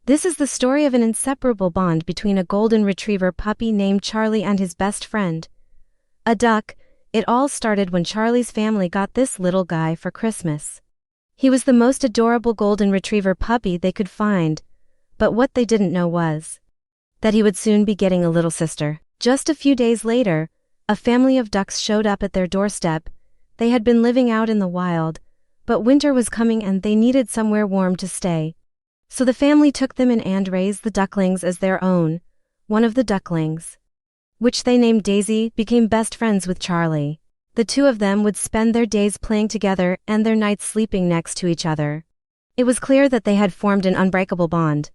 This is the story of an inseparable bond between a golden retriever puppy named Charlie and his best friend, a duck. It all started when Charlie's family got this little guy for Christmas. He was the most adorable golden retriever puppy they could find, but what they didn't know was that he would soon be getting a little sister. Just a few days later, a family of ducks showed up at their doorstep. They had been living out in the wild, but winter was coming and they needed somewhere warm to stay. So the family took them in and raised the ducklings as their own. One of the ducklings, which they named Daisy, became best friends with Charlie. The two of them would spend their days playing together and their nights sleeping next to each other. It was clear that they had formed an unbreakable bond.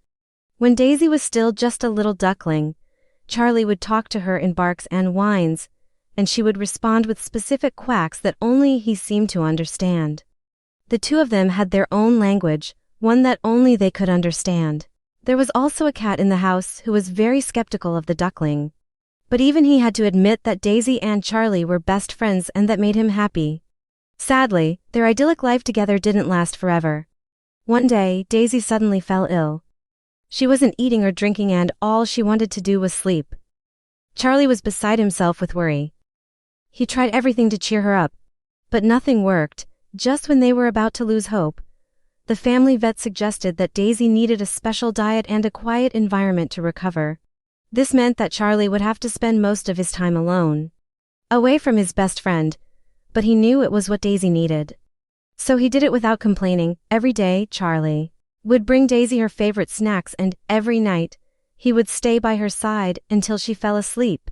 When Daisy was still just a little duckling, Charlie would talk to her in barks and whines, and she would respond with specific quacks that only he seemed to understand. The two of them had their own language, one that only they could understand. There was also a cat in the house who was very skeptical of the duckling. But even he had to admit that Daisy and Charlie were best friends and that made him happy. Sadly, their idyllic life together didn't last forever. One day, Daisy suddenly fell ill. She wasn't eating or drinking and all she wanted to do was sleep. Charlie was beside himself with worry. He tried everything to cheer her up, but nothing worked. Just when they were about to lose hope, the family vet suggested that Daisy needed a special diet and a quiet environment to recover. This meant that Charlie would have to spend most of his time alone, away from his best friend, but he knew it was what Daisy needed. So he did it without complaining. Every day, Charlie would bring Daisy her favorite snacks and every night, he would stay by her side until she fell asleep.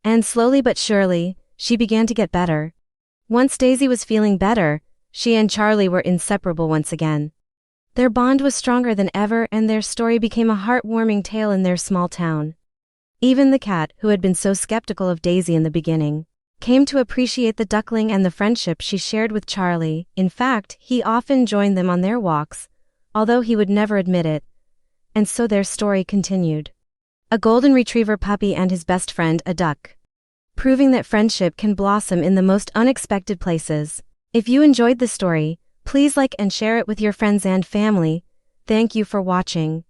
And slowly but surely, she began to get better. Once Daisy was feeling better, she and Charlie were inseparable once again. Their bond was stronger than ever and their story became a heartwarming tale in their small town. Even the cat, who had been so skeptical of Daisy in the beginning, came to appreciate the duckling and the friendship she shared with Charlie. In fact, he often joined them on their walks, although he would never admit it. And so their story continued. A golden retriever puppy and his best friend, a duck. Proving that friendship can blossom in the most unexpected places. If you enjoyed the story, please like and share it with your friends and family. Thank you for watching.